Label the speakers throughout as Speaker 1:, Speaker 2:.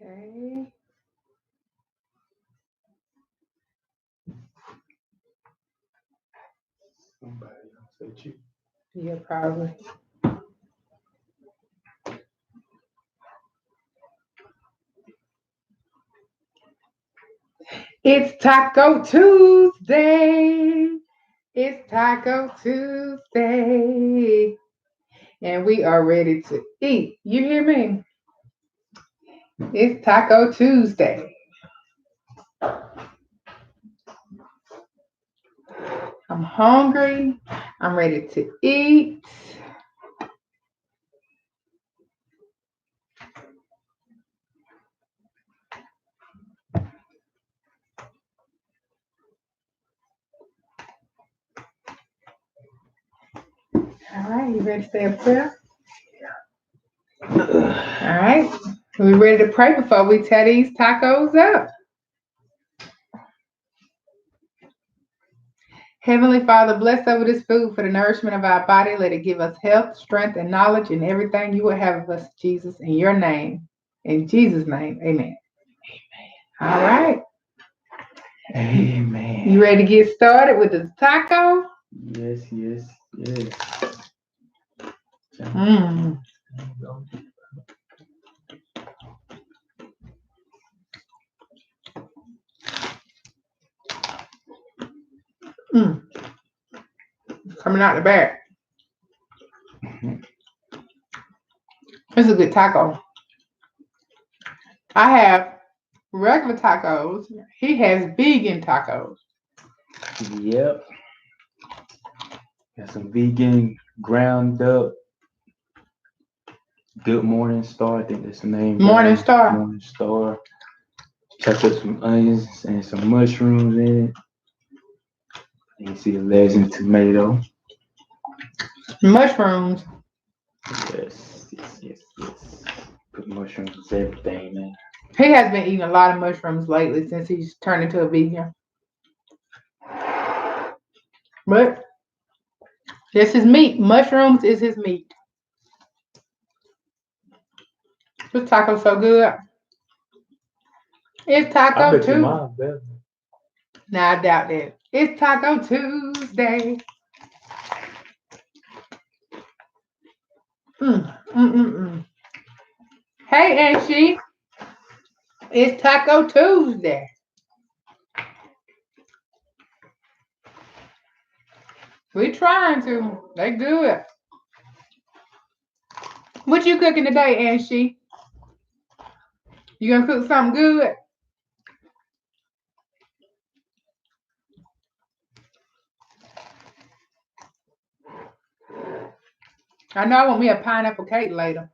Speaker 1: Okay.
Speaker 2: Somebody else say you.
Speaker 1: Yeah, probably. It's Taco Tuesday. It's Taco Tuesday. And we are ready to eat. You hear me? It's Taco Tuesday. I'm hungry. I'm ready to eat. All right, you ready to say a prayer? All right. We ready to pray before we tear these tacos up. Heavenly Father, bless over this food for the nourishment of our body. Let it give us health, strength, and knowledge in everything you will have of us, Jesus, in your name. In Jesus' name, amen. All right.
Speaker 2: Amen.
Speaker 1: You ready to get started with the taco?
Speaker 2: Yes, yes, yes.
Speaker 1: Mmm. Mmm. Coming out the bag. It's a good taco. I have regular tacos. He has vegan tacos.
Speaker 2: Yep. Got some vegan ground up. Good Morning Star, I think that's the name.
Speaker 1: Morning Star.
Speaker 2: Morning Star. Chopped up some onions and some mushrooms in it. And you see the lettuce and tomato.
Speaker 1: Mushrooms.
Speaker 2: Yes, yes, yes, yes. Put mushrooms with everything, man.
Speaker 1: He has been eating a lot of mushrooms lately since he's turned into a vegan. But this is meat. Mushrooms is his meat. This taco's so good. It's Taco Tuesday.
Speaker 2: better.
Speaker 1: Now I doubt that. It's Taco Tuesday. Hey, Aunt She. It's Taco Tuesday. We trying to. They good. What you cooking today, Aunt She? You gonna cook something good? I know I want me a pineapple cake later.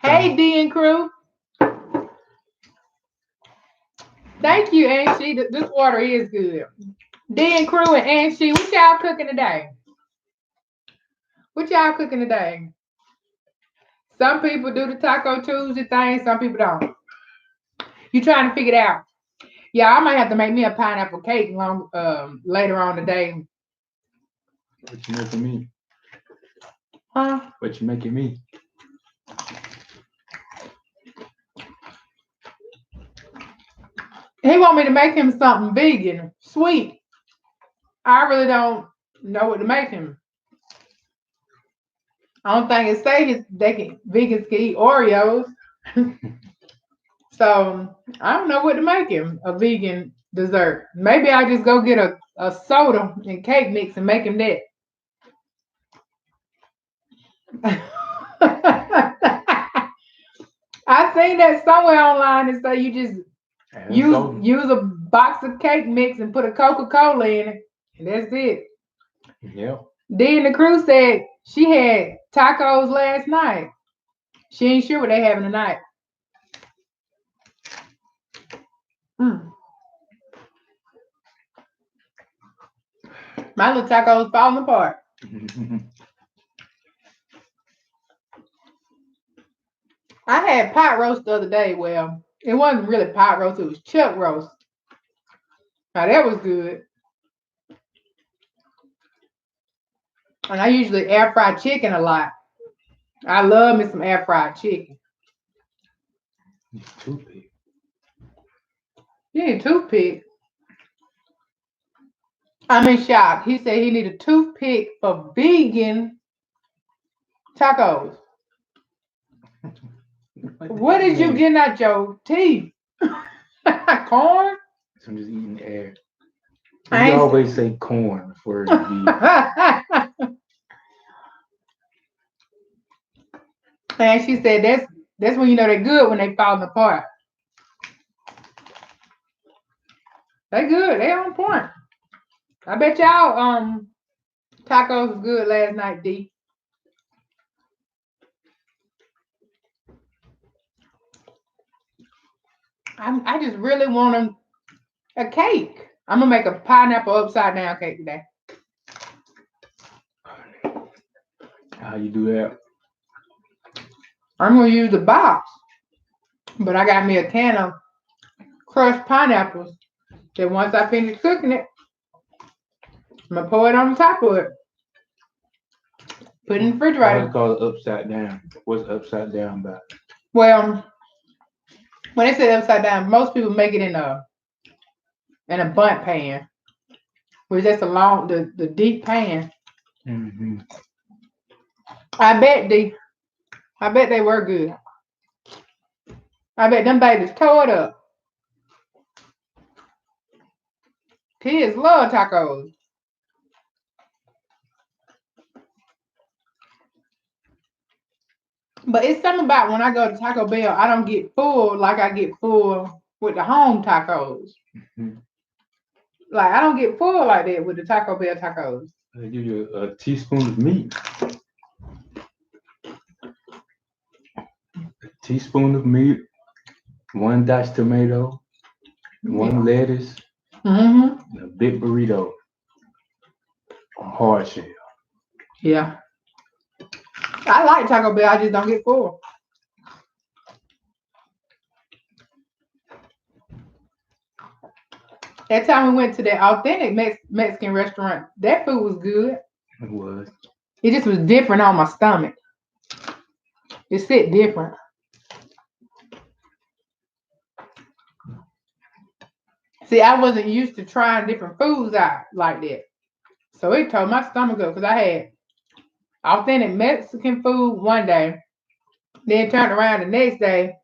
Speaker 1: Hey, D and crew. Thank you, Aunt She. This water is good. D and crew and Aunt She, what y'all cooking today? What y'all cooking today? Some people do the Taco Tuesday thing, some people don't. You trying to figure it out. Yeah, I might have to make me a pineapple cake later on today.
Speaker 2: What you making me?
Speaker 1: Huh?
Speaker 2: What you making me?
Speaker 1: He want me to make him something vegan, sweet. I really don't know what to make him. I don't think it says vegans can eat Oreos. So I don't know what to make him, a vegan dessert. Maybe I just go get a soda and cake mix and make him that. I seen that somewhere online and say you just use a box of cake mix and put a Coca-Cola in it, and that's it.
Speaker 2: Yeah.
Speaker 1: Then the crew said she had tacos last night. She ain't sure what they having tonight. My little taco's falling apart. I had pot roast the other day. Well, it wasn't really pot roast, it was chuck roast. Now that was good. And I usually air fry chicken a lot. I love me some air fried chicken.
Speaker 2: It's toothpick.
Speaker 1: You need a toothpick. I'm in shock. He said he need a toothpick for vegan tacos. What is you getting out your teeth? Corn?
Speaker 2: So I'm just eating air.
Speaker 1: I
Speaker 2: You
Speaker 1: ain't
Speaker 2: always say corn for vegan.
Speaker 1: And she said that's when you know they're good when they falling apart. They good. They on point. I bet y'all tacos was good last night, D. I just really want a cake. I'm gonna make a pineapple upside down cake today.
Speaker 2: How you do that?
Speaker 1: I'm gonna use the box, but I got me a can of crushed pineapples. Then once I finish cooking it, I'm gonna pour it on the top of it. Put it in the
Speaker 2: Why
Speaker 1: refrigerator.
Speaker 2: they call it upside down? What's upside down about?
Speaker 1: Well, when they say upside down, most people make it in a bundt pan, which that's a long the deep pan.
Speaker 2: Mm-hmm.
Speaker 1: I bet they were good. I bet them babies tore it up. Kids love tacos. But it's something about when I go to Taco Bell, I don't get full like I get full with the home tacos.
Speaker 2: Mm-hmm.
Speaker 1: Like I don't get full like that with the Taco Bell tacos.
Speaker 2: They give you a teaspoon of meat. A teaspoon of meat, one diced tomato, one lettuce,
Speaker 1: Mm-hmm.
Speaker 2: and a big burrito on hard shell.
Speaker 1: Yeah. I like Taco Bell, I just don't get full. That time we went to that authentic Mexican restaurant, that food was good.
Speaker 2: It was.
Speaker 1: It just was different on my stomach. It sit different. See, I wasn't used to trying different foods out like that. So it tore my stomach up because I had authentic Mexican food one day, then turned around the next day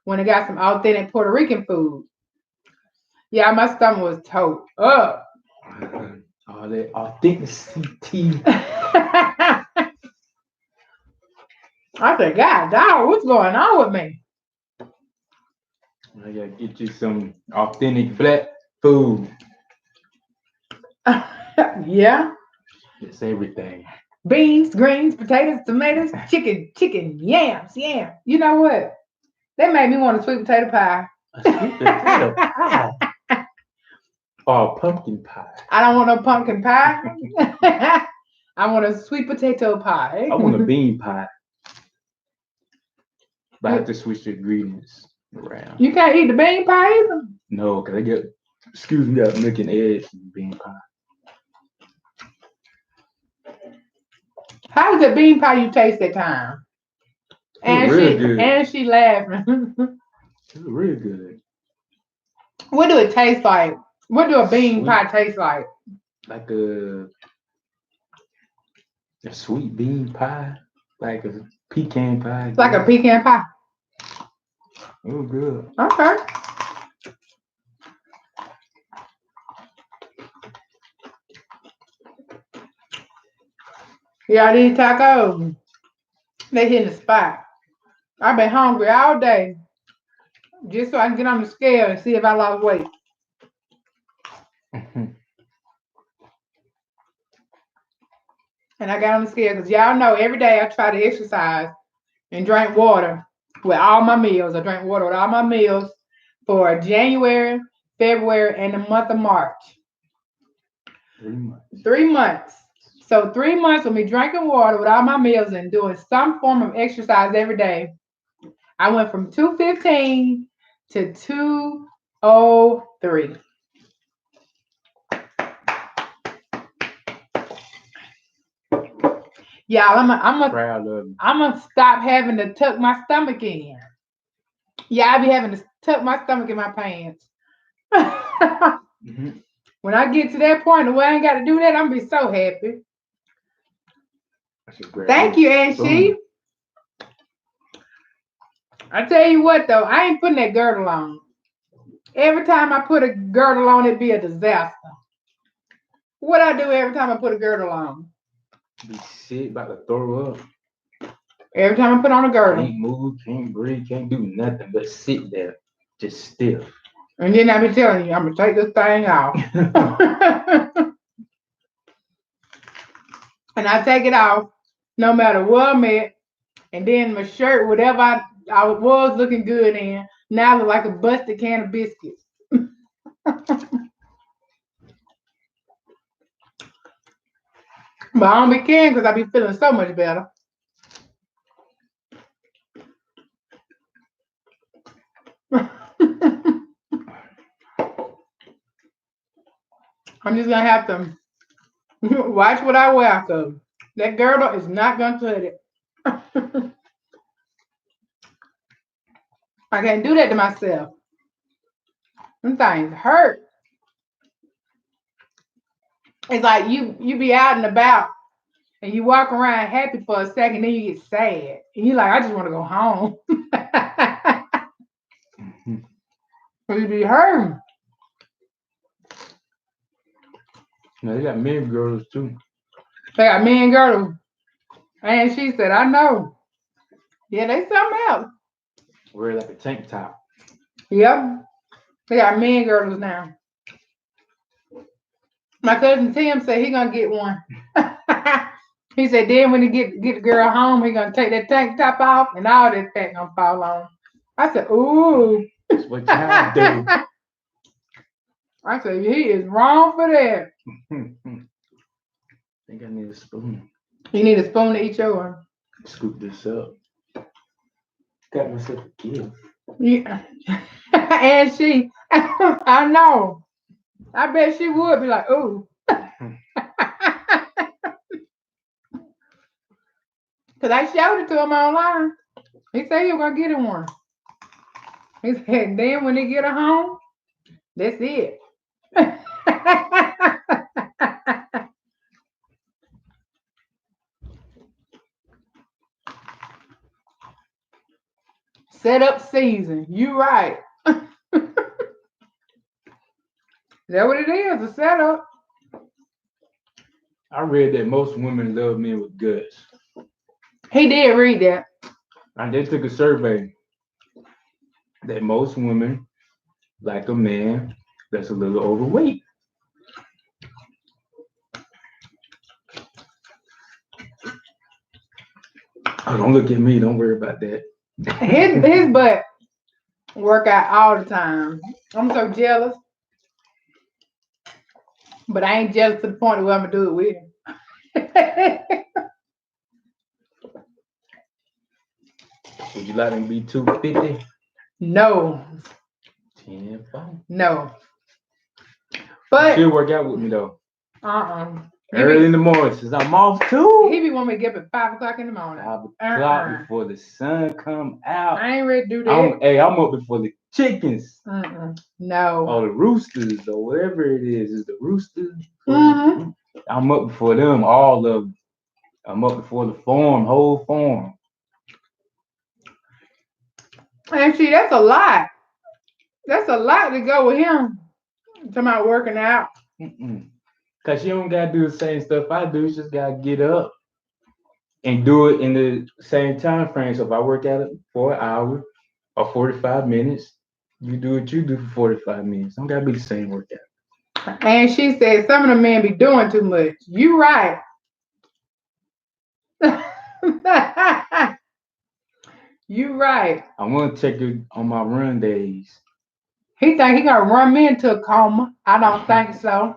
Speaker 1: when I got some authentic Puerto Rican food. Yeah, my stomach was tore up.
Speaker 2: All that authenticity.
Speaker 1: I said, God, dog, what's going on with me?
Speaker 2: I gotta get you some authentic black food.
Speaker 1: Yeah.
Speaker 2: It's everything.
Speaker 1: Beans, greens, potatoes, tomatoes, chicken, yams. You know what? That made me want a sweet potato pie.
Speaker 2: A sweet potato pie. Or pumpkin pie.
Speaker 1: I don't want no pumpkin pie. I want a sweet potato pie.
Speaker 2: I want a bean pie. But I have to switch the ingredients around.
Speaker 1: You can't eat the bean pie either?
Speaker 2: No, because I got milk and eggs and bean pie.
Speaker 1: How was the bean pie you taste that time? And
Speaker 2: real good.
Speaker 1: And she laughing.
Speaker 2: It was real good.
Speaker 1: What do it taste like? What do a bean
Speaker 2: Sweet.
Speaker 1: pie taste like?
Speaker 2: Like a sweet bean pie. Like a pecan pie.
Speaker 1: Like a pecan pie.
Speaker 2: It was good.
Speaker 1: Okay. Yeah, these tacos, they hit the spot. I've been hungry all day just so I can get on the scale and see if I lost weight. And I got on the scale because y'all know every day I try to exercise and drink water with all my meals. I drink water with all my meals for January, February, and the month of March.
Speaker 2: 3 months.
Speaker 1: 3 months. So 3 months of me drinking water with all my meals and doing some form of exercise every day. I went from 215 to 203. Y'all,
Speaker 2: Proud of you.
Speaker 1: I'm gonna stop having to tuck my stomach in. Yeah, I be having to tuck my stomach in my pants.
Speaker 2: Mhm.
Speaker 1: When I get to that point, the way I ain't got to do that, I'm gonna be so happy.
Speaker 2: I should grab
Speaker 1: Thank
Speaker 2: me
Speaker 1: you,
Speaker 2: a
Speaker 1: Aunt
Speaker 2: spoon.
Speaker 1: She. I tell you what, though, I ain't putting that girdle on. Every time I put a girdle on, it be a disaster. What I do every time I put a girdle on?
Speaker 2: Be sick, about to throw up.
Speaker 1: Every time I put on a girdle.
Speaker 2: Can't move, can't breathe, can't do nothing but sit there, just still.
Speaker 1: And then I be telling you, I'm gonna take this thing off. And I take it off no matter where I'm at. And then my shirt, whatever I was looking good in, now I look like a busted can of biscuits. But I don't be caring because I be feeling so much better. I'm just gonna have to watch what I wear, cause that girdle is not gonna cut it. I can't do that to myself. Them things hurt. It's like you be out and about and you walk around happy for a second, then you get sad. And you're like, I just want to go home. You be hurting.
Speaker 2: Now they got men girls too.
Speaker 1: They got men girdles. And she said, I know. Yeah, they something else.
Speaker 2: Wear like a tank top.
Speaker 1: Yep. They got men girdles now. My cousin Tim said he gonna get one. He said then when he get the girl home, he gonna take that tank top off and all that fat gonna fall on. I said, ooh.
Speaker 2: That's what y'all do.
Speaker 1: I said, he is wrong for that.
Speaker 2: I think I need a spoon.
Speaker 1: You need a spoon to eat yours.
Speaker 2: Scoop this up. Got myself a gift.
Speaker 1: Yeah. And she, I know. I bet she would be like, ooh. Because I showed it to him online. He said he was going to get him one. He said, then when they get her home, that's it. Set up season. You right. Is that what it is? A setup.
Speaker 2: I read that most women love men with guts.
Speaker 1: He did read that.
Speaker 2: And they took a survey that most women like a man that's a little overweight. Oh, don't look at me. Don't worry about that.
Speaker 1: His butt work out all the time. I'm so jealous. But I ain't jealous to the point where I'm going to do it with him.
Speaker 2: Would you like him to be 250?
Speaker 1: No.
Speaker 2: 10, 5.
Speaker 1: No. But
Speaker 2: She'll work out with me though.
Speaker 1: Early
Speaker 2: in the morning, since I'm off too.
Speaker 1: He be wanting me to get up at 5 o'clock in the morning.
Speaker 2: 5 o'clock before the sun come out.
Speaker 1: I ain't ready to do that.
Speaker 2: I'm up before the chickens.
Speaker 1: No.
Speaker 2: Or the roosters, or whatever it is. Is the roosters?
Speaker 1: Mm-hmm.
Speaker 2: I'm up before them, all of them. I'm up before the farm, whole farm.
Speaker 1: And see, that's a lot. That's a lot to go with him. Talking about working out.
Speaker 2: Because you don't got to do the same stuff I do. You just got to get up and do it in the same time frame. So if I work out for an hour or 45 minutes, you do what you do for 45 minutes. Don't got to be the same workout.
Speaker 1: And she said some of the men be doing too much. You right. You right.
Speaker 2: I want to check it on my run days.
Speaker 1: He think he gonna run me into a coma. I don't think so.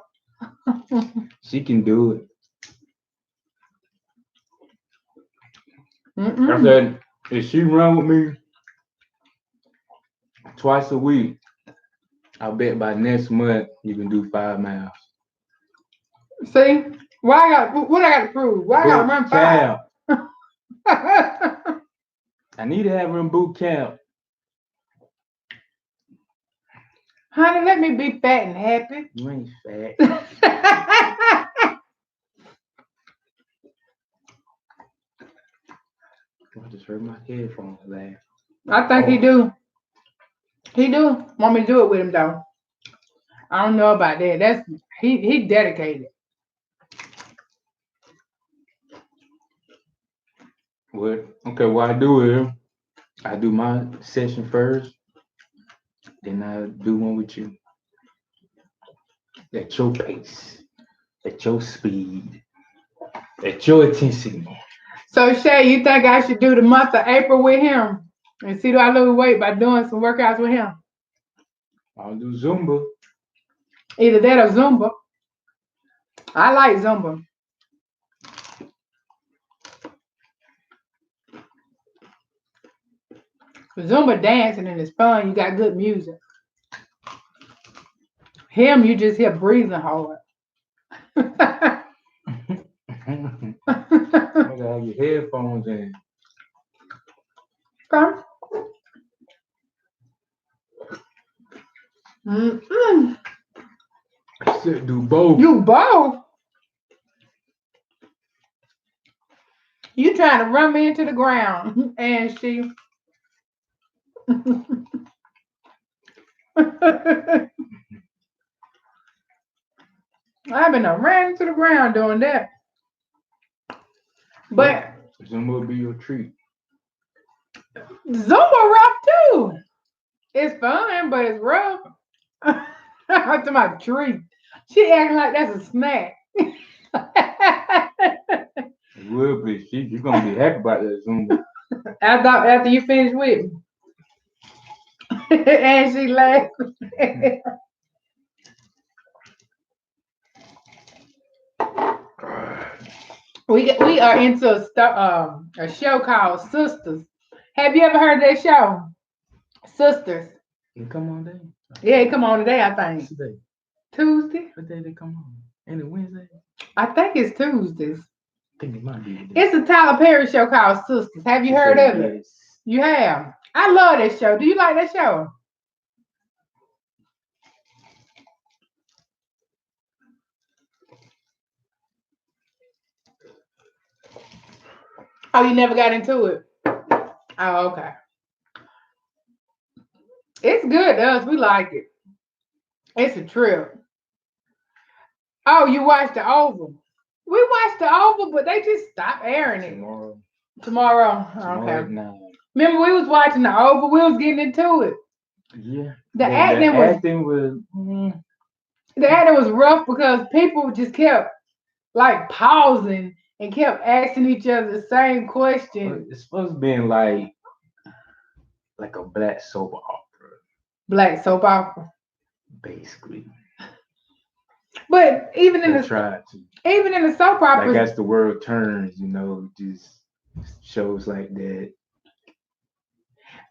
Speaker 2: She can do it. I said, if she run with me twice a week, I bet by next month you can do 5 miles.
Speaker 1: See? What I got to prove? Why I gotta run 5?
Speaker 2: I need to have her in boot camp.
Speaker 1: Honey, let me be fat and happy.
Speaker 2: You ain't fat. I just heard my headphones laugh.
Speaker 1: I think he do. He do. Want me to do it with him though. I don't know about that. That's he dedicated.
Speaker 2: What? Okay, what I do is I do my session first, then I do one with you. At your pace, at your speed, at your intensity.
Speaker 1: So Shay, you think I should do the month of April with him and see do I lose weight by doing some workouts with him?
Speaker 2: I'll do Zumba.
Speaker 1: Either that or Zumba. I like Zumba. Zumba dancing and it's fun. You got good music. Him, you just hear breathing hard.
Speaker 2: I gotta have your headphones in.
Speaker 1: Okay. Mm-mm.
Speaker 2: I should do both.
Speaker 1: You both? You trying to run me into the ground, and she. I've been ran into the ground doing that. But
Speaker 2: Zumba will be your treat.
Speaker 1: Zumba rough too. It's fun, but it's rough. I'm to my tree. She acting like that's a snack.
Speaker 2: It will be. You're gonna be happy about that Zumba.
Speaker 1: after you finish with me. And she laughed. We are into a show called Sisters. Have you ever heard of that show? Sisters.
Speaker 2: You come on day.
Speaker 1: Yeah, it come on today, I think.
Speaker 2: Today.
Speaker 1: Tuesday?
Speaker 2: What day they come on? Ain't it Wednesday?
Speaker 1: I think it's Tuesdays.
Speaker 2: I think it might be today.
Speaker 1: It's a Tyler Perry show called Sisters. Have you heard of it?
Speaker 2: Yes.
Speaker 1: You have. I love that show. Do you like that show? Oh, you never got into it? Oh, okay. It's good to us. We like it. It's a trip. Oh, you watched the Oval. We watched the Oval, but they just stopped airing it. Tomorrow.
Speaker 2: Tomorrow
Speaker 1: Okay.
Speaker 2: at 9.
Speaker 1: Remember, we was watching the Oval. We was getting into it.
Speaker 2: Yeah.
Speaker 1: The acting
Speaker 2: was.
Speaker 1: The acting was rough because people just kept like pausing and kept asking each other the same question.
Speaker 2: It's supposed to be like a black soap opera,
Speaker 1: Black soap opera.
Speaker 2: basically.
Speaker 1: But even in
Speaker 2: They
Speaker 1: the
Speaker 2: tried to.
Speaker 1: even in the soap
Speaker 2: Like
Speaker 1: operas,
Speaker 2: as the world turns, just shows like that.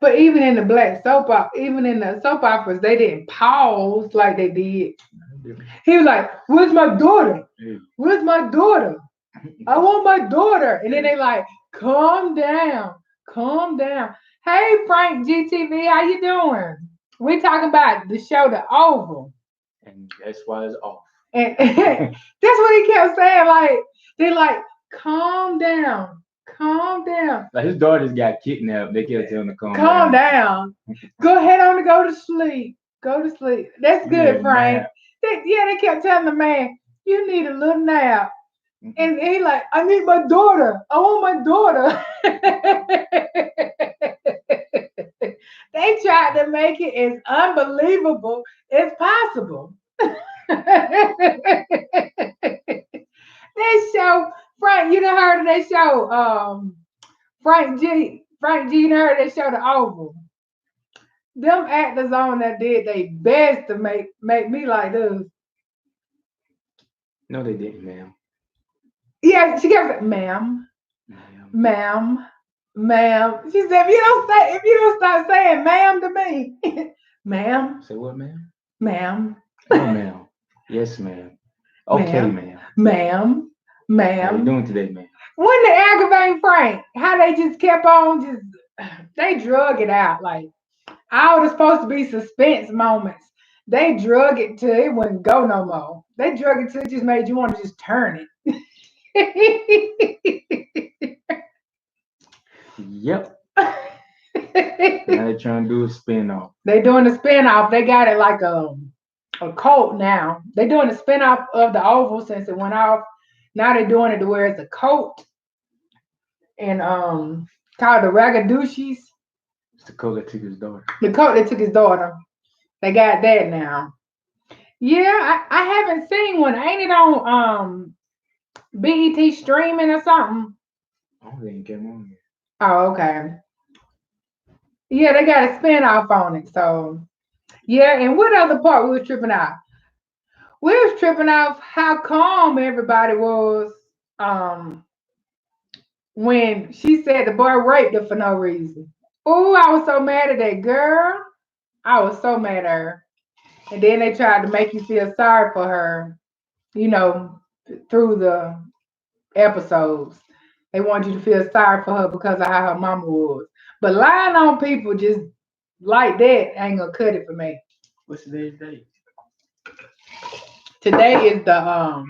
Speaker 1: but even in the black soap opera, even in the soap operas, they didn't pause like they did. He was like, "Where's my daughter? Where's my daughter? I want my daughter." And then they like, "Calm down, calm down." Hey, Frank GTV, how you doing? We talking about the show The Oval,
Speaker 2: And that's why it's off.
Speaker 1: and that's what he kept saying. Like they like, "Calm down, calm down."
Speaker 2: Like his daughters got kidnapped. They kept telling him to
Speaker 1: Calm down. Go ahead on to go to sleep. Go to sleep. That's good, Frank. They kept telling the man, you need a little nap. And he like, I need my daughter. I want my daughter. They tried to make it as unbelievable as possible. That show, Frank, you done heard of that show? Frank G, you done heard of that show, The Oval? Them actors on there did their best to make me like this.
Speaker 2: No, they didn't, ma'am.
Speaker 1: Yeah, she kept saying, ma'am. She said, if you don't start saying ma'am to me, ma'am.
Speaker 2: Say what, ma'am?
Speaker 1: Ma'am.
Speaker 2: Oh, ma'am. Yes, ma'am. Okay, ma'am.
Speaker 1: Ma'am.
Speaker 2: How you doing today, ma'am?
Speaker 1: Wasn't it aggravating, Frank? How they just kept on just they drug it out. Like all was supposed to be suspense moments. They drug it till it wouldn't go no more. They drug it till it just made you want to just turn it.
Speaker 2: Yep. Now they're trying to do a spin-off.
Speaker 1: They doing the spinoff. They got it like a cult now. They doing the spinoff of the Oval since it went off. Now they're doing it to where it's a cult and called the Ragadushis.
Speaker 2: It's the cult that took his daughter.
Speaker 1: The cult that took his daughter. They got that now. Yeah, I haven't seen one. Ain't it on BET streaming or something?
Speaker 2: Oh, they ain't came on yet.
Speaker 1: Oh, okay. Yeah, they got a spinoff on it. So yeah, and what other part we was tripping out? We was tripping off how calm everybody was um when she said the boy raped her for no reason. Oh, I was so mad at that girl. I was so mad at her. And then they tried to make you feel sorry for her, you know, through the episodes. They want you to feel sorry for her because of how her mama was. But lying on people just like that ain't gonna cut it for me.
Speaker 2: What's today's date?
Speaker 1: Today is the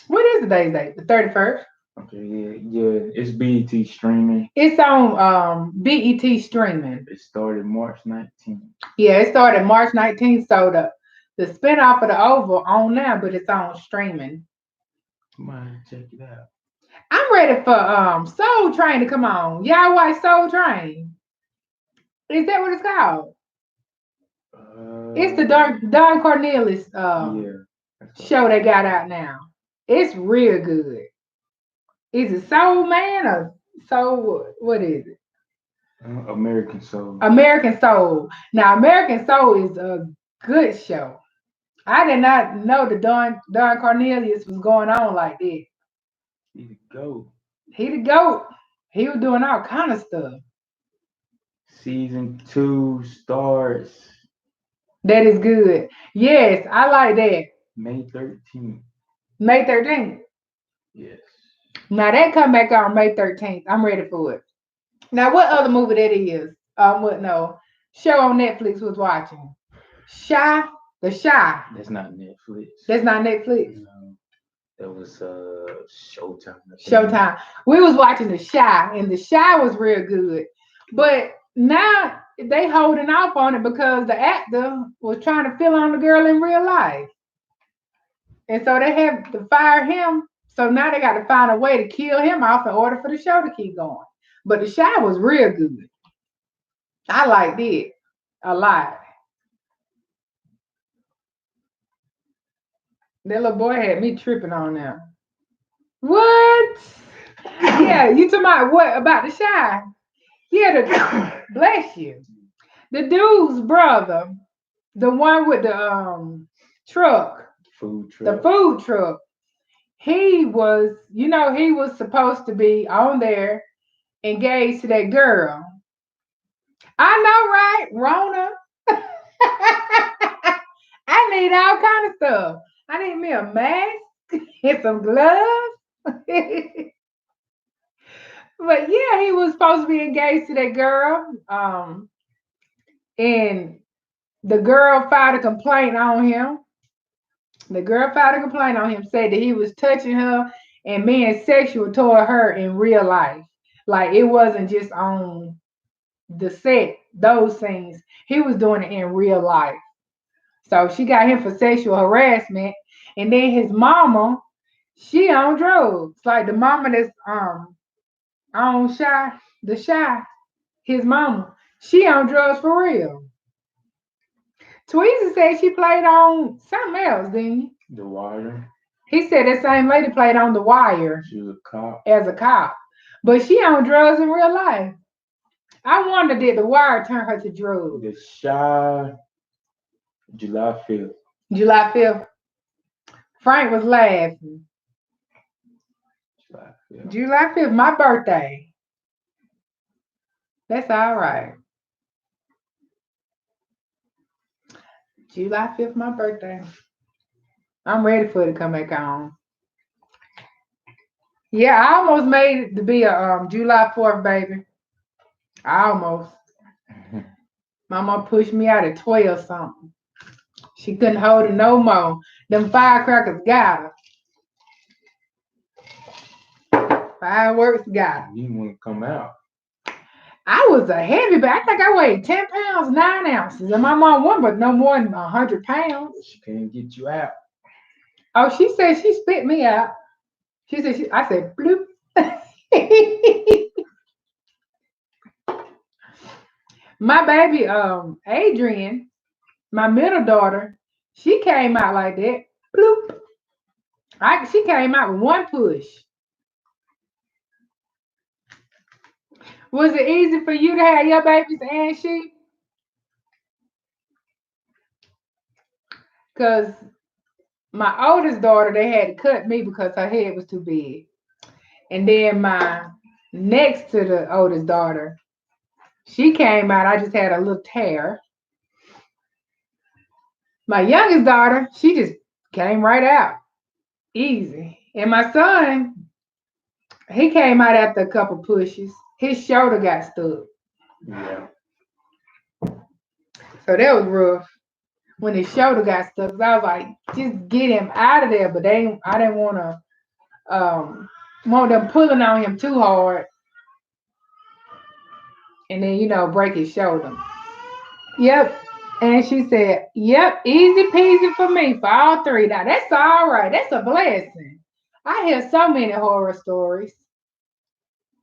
Speaker 1: what is today's date? The 31st.
Speaker 2: Okay, yeah. It's BET streaming.
Speaker 1: It's on BET streaming.
Speaker 2: It started March 19th.
Speaker 1: Yeah, it started March 19th. So the spinoff of the Oval on now, but it's on streaming.
Speaker 2: Come on, check it out.
Speaker 1: I'm ready for Soul Train to come on. Y'all watch Soul Train? Is that what it's called? It's the Don Cornelius show they got out now. It's real good. Is it Soul Man or Soul? What is it?
Speaker 2: American Soul.
Speaker 1: American Soul. Now, American Soul is a good show. I did not know the Don Cornelius was going on like that.
Speaker 2: He the GOAT.
Speaker 1: He the GOAT. He was doing all kind of stuff.
Speaker 2: Season 2 starts.
Speaker 1: That is good. Yes, I like that.
Speaker 2: May 13th.
Speaker 1: May 13th.
Speaker 2: Yes.
Speaker 1: Now that come back on May 13th. I'm ready for it. Now, what other movie that is? What no show on Netflix was watching? Shy, The Shy.
Speaker 2: That's not Netflix.
Speaker 1: That's not Netflix.
Speaker 2: No, that was Showtime.
Speaker 1: Showtime. We was watching The Shy, and The Shy was real good. But now they holding off on it because the actor was trying to fill on the girl in real life, and so they have to fire him. So now they got to find a way to kill him off in order for the show to keep going. But The Shy was real good. I liked it a lot. That little boy had me tripping on now. What? Yeah, you talking about what about The Shy? Yeah, bless you. The dude's brother, the one with the truck,
Speaker 2: Food
Speaker 1: the
Speaker 2: truck.
Speaker 1: food truck. He was, he was supposed to be on there engaged to that girl. I know, right? Rona. I need all kind of stuff. I need me a mask and some gloves. But yeah, he was supposed to be engaged to that girl. And the girl filed a complaint on him. The girl filed a complaint on him, said that he was touching her and being sexual toward her in real life. Like it wasn't just on the set, those things. He was doing it in real life. So she got him for sexual harassment. And then his mama, she on drugs. Like the mama that's on the Shy, his mama, she on drugs for real. Tweezy said she played on something else, didn't he?
Speaker 2: The Wire.
Speaker 1: He said that same lady played on The Wire.
Speaker 2: She was a cop.
Speaker 1: As a cop. But she on drugs in real life. I wonder, did The Wire turn her to drugs?
Speaker 2: The Shy, July 5th.
Speaker 1: July 5th. Frank was laughing.
Speaker 2: July 5th.
Speaker 1: July 5th, my birthday. That's all right. July 5th, my birthday. I'm ready for it to come back on. Yeah, I almost made it to be a July 4th baby. I almost. My mom pushed me out at 12 something. She couldn't hold it no more. Them firecrackers got her. Fireworks got her.
Speaker 2: You didn't want to come out.
Speaker 1: I was a heavy bag. I think I weighed 10 pounds, 9 ounces. And my mom won, but no more than 100 pounds.
Speaker 2: She can't get you out.
Speaker 1: Oh, she said she spit me out. She said, I said, bloop. My baby, Adrian, my middle daughter, she came out like that. Bloop. She came out with one push. Was it easy for you to have your babies and she? Because my oldest daughter, they had to cut me because her head was too big. And then my next to the oldest daughter, she came out. I just had a little tear. My youngest daughter, she just came right out. Easy. And my son, he came out after a couple pushes. His shoulder got stuck.
Speaker 2: Yeah.
Speaker 1: So that was rough. When his shoulder got stuck, I was like, just get him out of there. But I didn't want to want them pulling on him too hard. And then, break his shoulder. Yep. And she said, yep, easy peasy for me for all three. Now, that's all right. That's a blessing. I hear so many horror stories.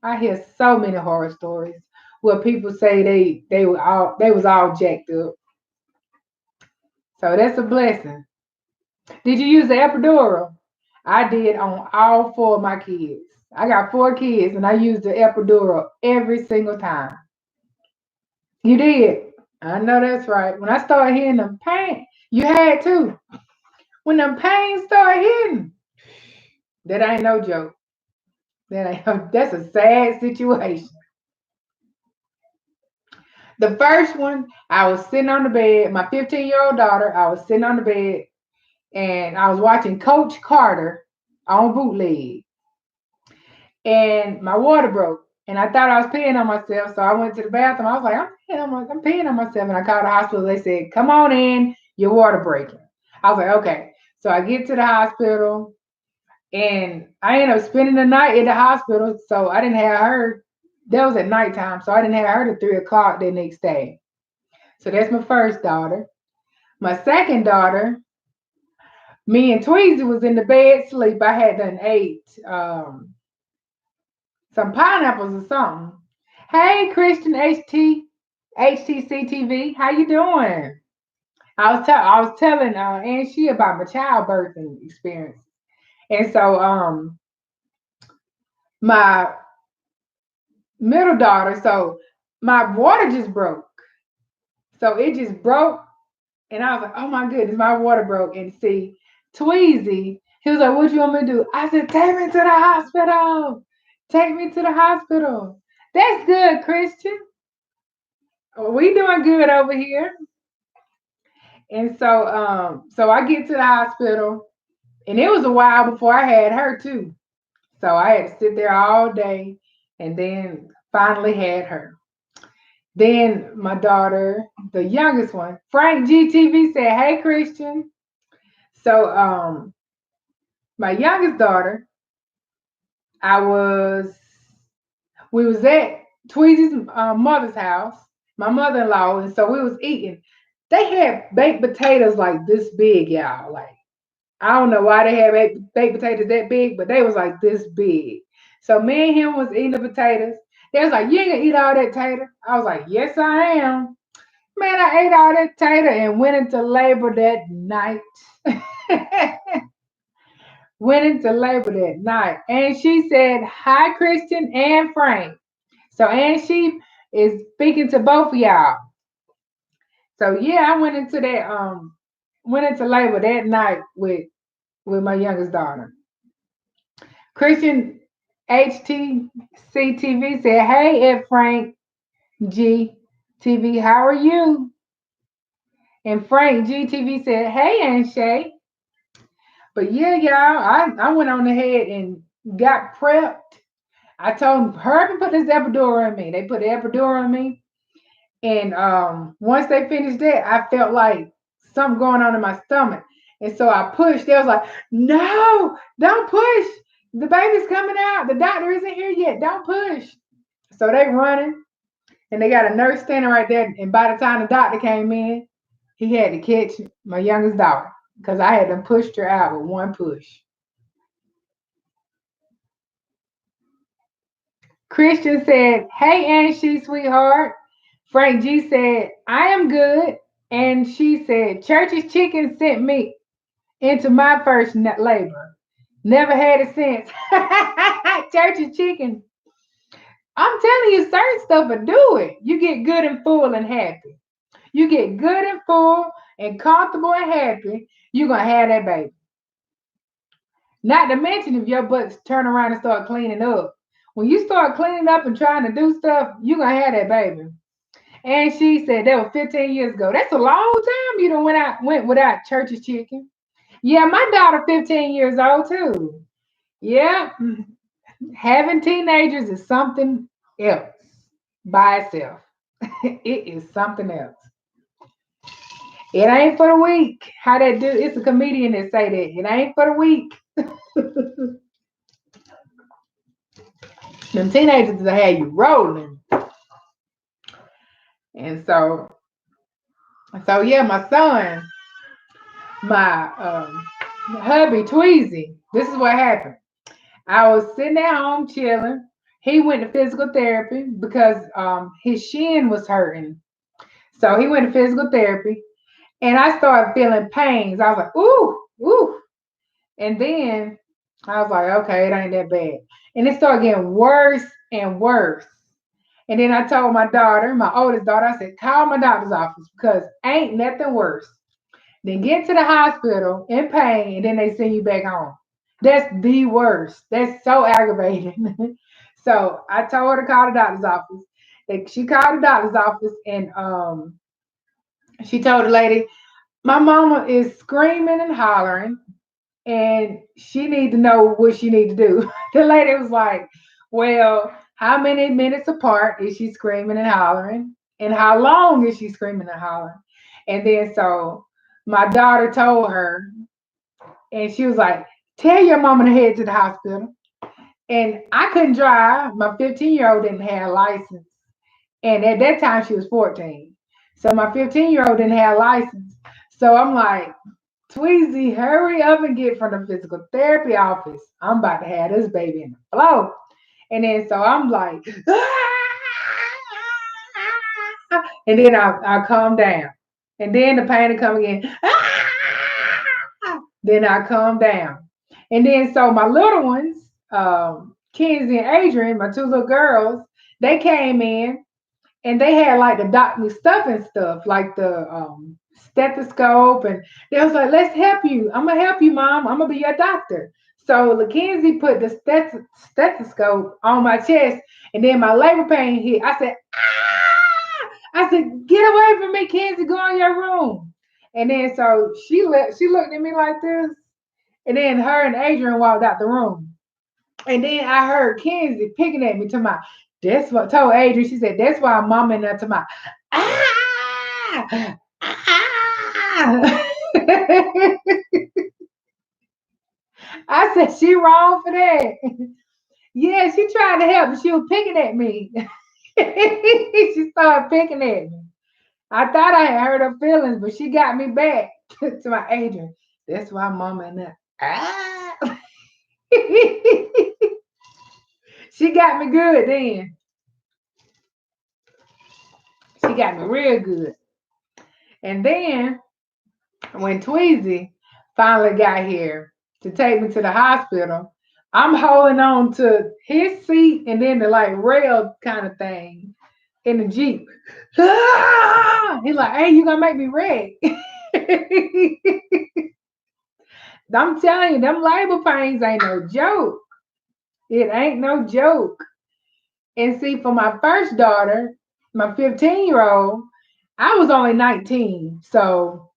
Speaker 1: I hear so many horror stories where people say they was all jacked up. So that's a blessing. Did you use the epidural? I did on all four of my kids. I got 4 kids and I used the epidural every single time. You did? I know that's right. When I started hearing them pain, you had to. When them pains start hitting, that ain't no joke. That's a sad situation. The first one, I was sitting on the bed, my 15-year-old daughter, I was sitting on the bed and I was watching Coach Carter on bootleg. And my water broke. And I thought I was peeing on myself. So I went to the bathroom. I was like, I'm peeing on myself. And I called the hospital. They said, come on in, your water breaking. I was like, okay. So I get to the hospital and I ended up spending the night in the hospital. So I didn't have her. That was at nighttime. So I didn't have her till 3 o'clock the next day. So that's my first daughter. My second daughter, me and Tweezy was in the bed sleep. I had done ate some pineapples or something. Hey, Christian HTC TV, how you doing? I was telling Aunt She about my childbirthing experience, and so my middle daughter, so my water just broke, so it just broke, and I was like, oh my goodness, my water broke, and see, Tweezy, he was like, what you want me to do? I said, take me to the hospital. Take me to the hospital. That's good, Christian. We doing good over here. And so I get to the hospital and it was a while before I had her too. So I had to sit there all day and then finally had her. Then my daughter, the youngest one, Frank GTV said, hey Christian. So my youngest daughter, we was at Tweezy's mother's house, my mother-in-law, and so we was eating. They had baked potatoes like this big, y'all. Like, I don't know why they had baked potatoes that big, but they was like this big. So me and him was eating the potatoes. They was like, you ain't gonna eat all that tater. I was like, yes, I am. Man, I ate all that tater and went into labor that night. Went into labor that night. And she said, hi, Christian and Frank. So Aunt She is speaking to both of y'all. So yeah, I went into labor that night with my youngest daughter. Christian HTCTV said, hey Ed Frank GTV, how are you? And Frank GTV said, hey Aunt Shay. But yeah, y'all, I went on ahead and got prepped. I told them, hurry up and put this epidural in me. They put the epidural in me. And once they finished that, I felt like something going on in my stomach. And so I pushed. They was like, no, don't push. The baby's coming out. The doctor isn't here yet. Don't push. So they running. And they got a nurse standing right there. And by the time the doctor came in, he had to catch my youngest daughter because I had them pushed her out with one push. Christian said, hey, Angie, sweetheart. Frank G said, I am good. And she said, Church's Chicken sent me into my first labor. Never had it since. Church's Chicken. I'm telling you, certain stuff will do it. You get good and full and happy. You get good and full and comfortable and happy, you're going to have that baby. Not to mention if your butt turn around and start cleaning up. When you start cleaning up and trying to do stuff, you're going to have that baby. And she said that was 15 years ago. That's a long time you done went without Church's Chicken. Yeah, my daughter 15 years old too. Yeah, having teenagers is something else by itself. It is something else. It ain't for the weak. How that do? It's a comedian that say that. It ain't for the weak. Them teenagers that have you rolling. And so yeah, my son, my hubby Tweezy, this is what happened. I was sitting at home chilling. He went to physical therapy because his shin was hurting. So he went to physical therapy. And I started feeling pains. I was like, ooh, ooh. And then I was like, okay, it ain't that bad. And it started getting worse and worse. And then I told my daughter, my oldest daughter, I said, call my doctor's office because ain't nothing worse. Then get to the hospital in pain and then they send you back home. That's the worst. That's so aggravating. So I told her to call the doctor's office. She called the doctor's office and she told the lady, my mama is screaming and hollering and she need to know what she need to do. The lady was like, well, how many minutes apart is she screaming and hollering? And how long is she screaming and hollering? And then so my daughter told her, and she was like, tell your mama to head to the hospital. And I couldn't drive. My 15-year-old didn't have a license. And at that time, she was 14. So my 15-year-old didn't have a license. So I'm like, Tweezy, hurry up and get from the physical therapy office. I'm about to have this baby in the flow. And then so I'm like, and then I calm down. And then the pain will come again. Then I calm down. And then so my little ones, Kenzie and Adrian, my two little girls, they came in and they had like the doctor stuff and stuff, like the stethoscope, and they was like, "Let's help you. I'm gonna help you, Mom. I'm gonna be your doctor." So Mackenzie put the stethoscope on my chest, and then my labor pain hit. I said, "Ah!" I said, "Get away from me, Kenzie. Go in your room." And then so she looked at me like this, and then her and Adrian walked out the room. And then I heard Kenzie picking at me to my, that's what told Adrian, she said, that's why mama and to my, ah, ah. I said, she wrong for that. Yeah, she tried to help, but she was picking at me. She started picking at me. I thought I had hurt her feelings, but she got me back to my Adrian. That's why mama and that. Ah. She got me good then. She got me real good. And then when Tweezy finally got here to take me to the hospital, I'm holding on to his seat and then the like rail kind of thing in the Jeep. He's like, hey, you gonna make me wreck. I'm telling you, them labor pains ain't no joke. It ain't no joke. And see, for my first daughter, my 15-year-old, I was only 19. So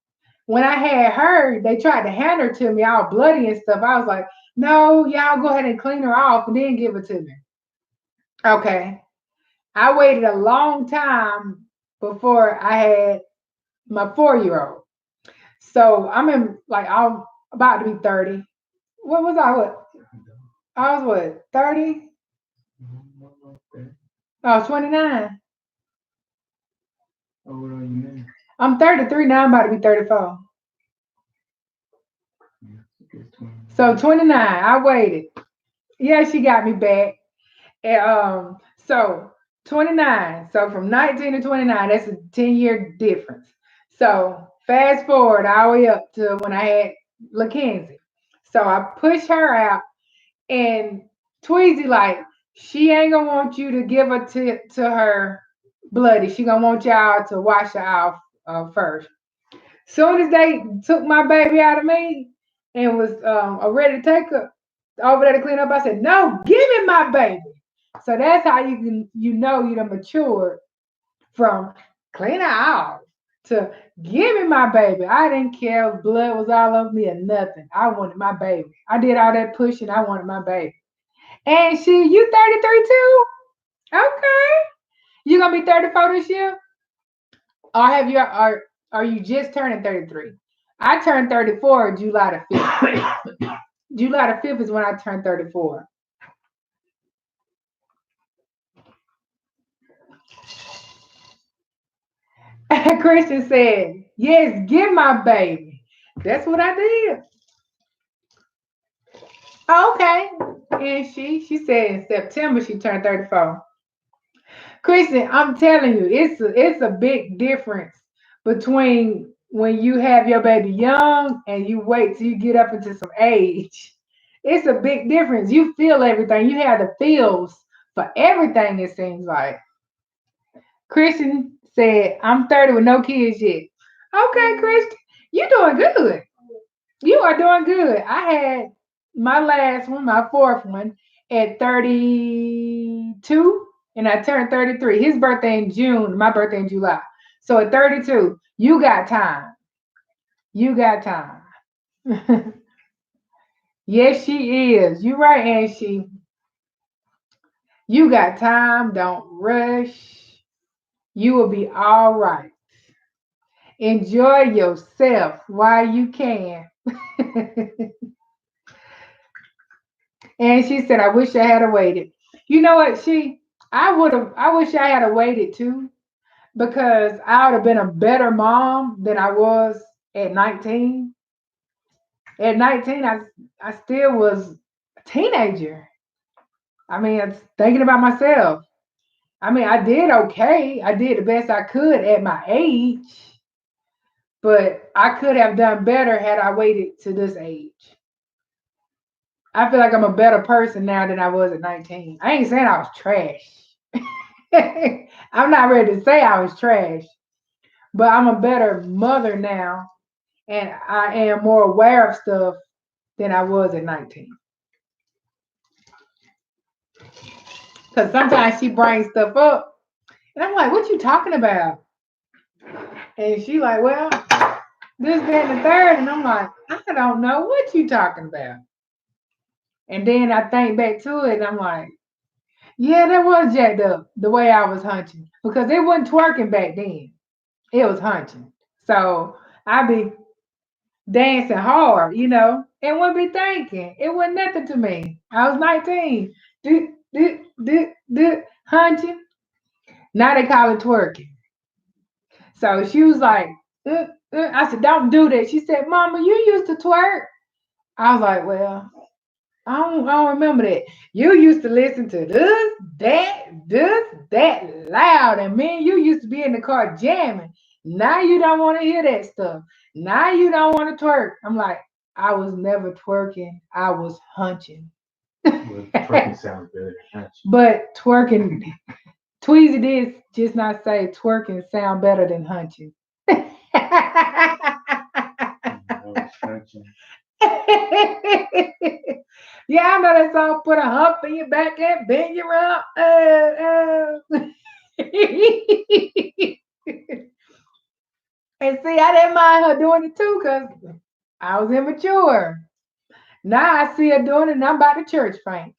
Speaker 1: when I had her, they tried to hand her to me all bloody and stuff. I was like, no, y'all go ahead and clean her off and then give it to me. Okay. I waited a long time before I had my 4-year-old. So I'm in like I'm about to be 30. What was I? What? I was what? 30? I was 29.
Speaker 2: Oh, what are you now?
Speaker 1: I'm 33 now. I'm about to be 34. So 29. I waited. Yeah, she got me back. And, so 29. So from 19 to 29, that's a 10-year difference. So fast forward all the way up to when I had Mackenzie. So I pushed her out, and Tweezy like she ain't gonna want you to give her to her bloody. She gonna want y'all to wash her off first. Soon as they took my baby out of me and was ready to take her over there to clean up, I said, "No, give me my baby." So that's how you know you done matured from clean her out to give me my baby. I didn't care if blood was all over me or nothing. I wanted my baby. I did all that pushing. I wanted my baby. And you 33 too? Okay. You gonna be 34 this year? Or are you just turning 33? I turned 34 July the 5th. July the 5th is when I turned 34. Christian said, "Yes, give my baby." That's what I did. Oh, okay. And she said in September she turned 34. Christian, I'm telling you, it's a big difference between when you have your baby young and you wait till you get up into some age. It's a big difference. You feel everything. You have the feels for everything, it seems like. Christian said, "I'm 30 with no kids yet." Okay, Christian, you doing good. You are doing good. I had my last one, my fourth one, at 32, and I turned 33. His birthday in June, my birthday in July. So at 32, you got time. You got time. Yes, she is. You right, Angie. You got time. Don't rush. You will be all right. Enjoy yourself while you can. And she said, "I wish I had waited." You know what? I wish I had waited too, because I would have been a better mom than I was at 19. At 19, I still was a teenager. I mean, I was thinking about myself. I mean, I did okay. I did the best I could at my age, but I could have done better had I waited to this age. I feel like I'm a better person now than I was at 19. I ain't saying I was trash. I'm not ready to say I was trash, but I'm a better mother now, and I am more aware of stuff than I was at 19. Because sometimes she brings stuff up, and I'm like, "What you talking about?" And she like, "Well, this, that, and the third," and I'm like, "I don't know what you talking about." And then I think back to it, and I'm like, "Yeah, that was jacked up the way I was hunching, because it wasn't twerking back then. It was hunching. So I be dancing hard, and wouldn't be thinking. It wasn't nothing to me. I was 19. Hunching. Now they call it twerking. So she was like, I said, "Don't do that." She said, "Mama, you used to twerk." I was like, "Well, I don't remember that. You used to listen to this, that loud, and me and you used to be in the car jamming. Now you don't want to hear that stuff. Now you don't want to twerk." I'm like, "I was never twerking. I was hunching."
Speaker 2: Well, twerking sounds better than hunching.
Speaker 1: But twerking, Tweezy did just not say twerking sound better than hunching.
Speaker 2: I was hunching.
Speaker 1: Yeah, I know that song. Put a hump in your back and bend you around. And see, I didn't mind her doing it too, because I was immature. Now I see her doing it, and I'm about to church faint.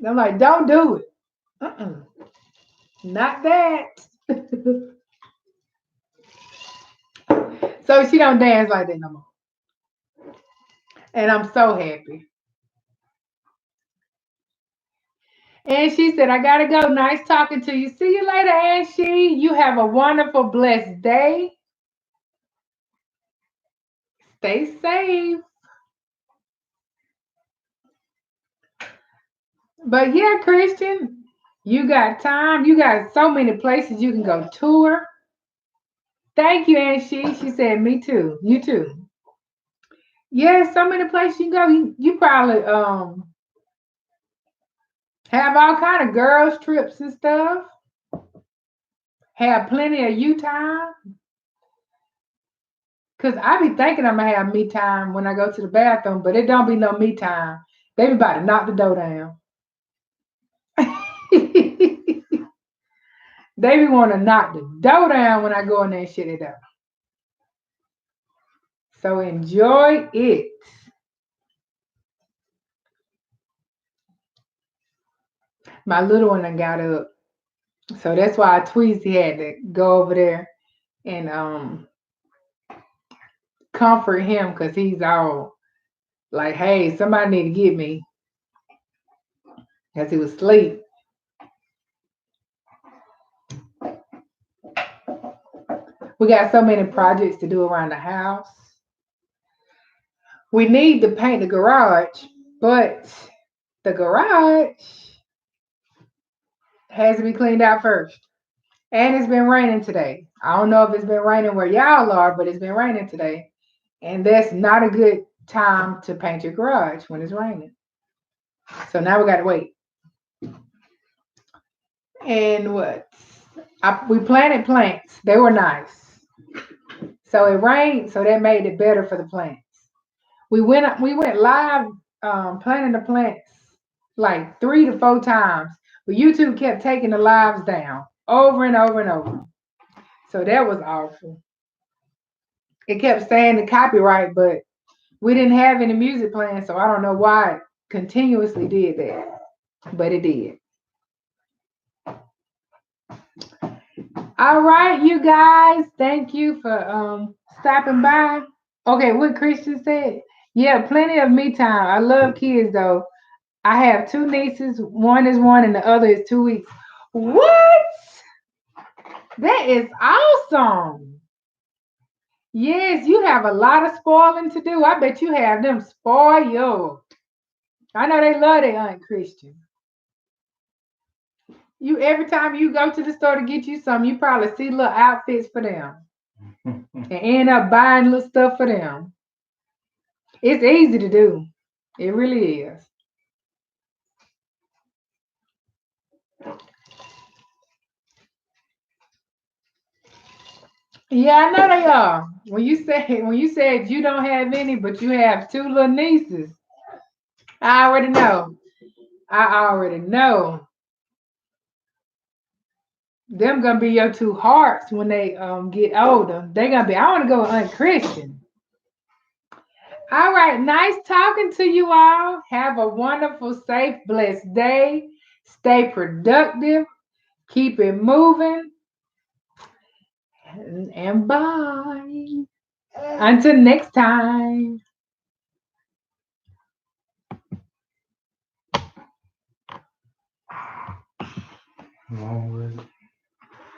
Speaker 1: I'm like, don't do it. Uh-uh. Not that. So she don't dance like that no more. And I'm so happy. And she said, I gotta go. Nice talking to you. See you later, Ashley. You have a wonderful, blessed day. Stay safe. But yeah, Christian, you got time. You got so many places you can go tour. Thank you, Ashley. She said, me too. You too. Yeah, so many places you can go. You probably have all kind of girls trips and stuff. Have plenty of you time. Cause I be thinking I'm gonna have me time when I go to the bathroom, but it don't be no me time. They be about to knock the door down. They be want to knock the door down when I go in there and shit it up. So enjoy it. My little one done got up. So that's why Tweezy had to go over there and comfort him because he's all like, hey, somebody need to get me because he was asleep. We got so many projects to do around the house. We need to paint the garage, but the garage has to be cleaned out first. And it's been raining today. I don't know if it's been raining where y'all are, but it's been raining today. And that's not a good time to paint your garage when it's raining. So now we got to wait. And what? We planted plants. They were nice. So it rained, so that made it better for the plants. We went live planting the plants like 3 to 4 times, but YouTube kept taking the lives down over and over and over. So that was awful. It kept saying the copyright, but we didn't have any music playing, so I don't know why it continuously did that, but it did. All right, you guys, thank you for stopping by. Okay, what Christian said. Yeah, plenty of me time. I love kids though. I have 2 nieces. One is 1 and the other is 2 weeks. What? That is awesome. Yes, you have a lot of spoiling to do. I bet you have them spoiled. I know they love their Aunt Christian. You every time you go to the store to get you some, you probably see little outfits for them and end up buying little stuff for them. It's easy to do. It really is. Yeah, I know they are. When you said you don't have any, but you have 2 little nieces, I already know. I already know. Them gonna be your 2 hearts when they get older. They gonna be. I want to go with Aunt Christian. All right, nice talking to you all. Have a wonderful, safe, blessed day. Stay productive. Keep it moving. And bye. Until next time.
Speaker 2: Long way.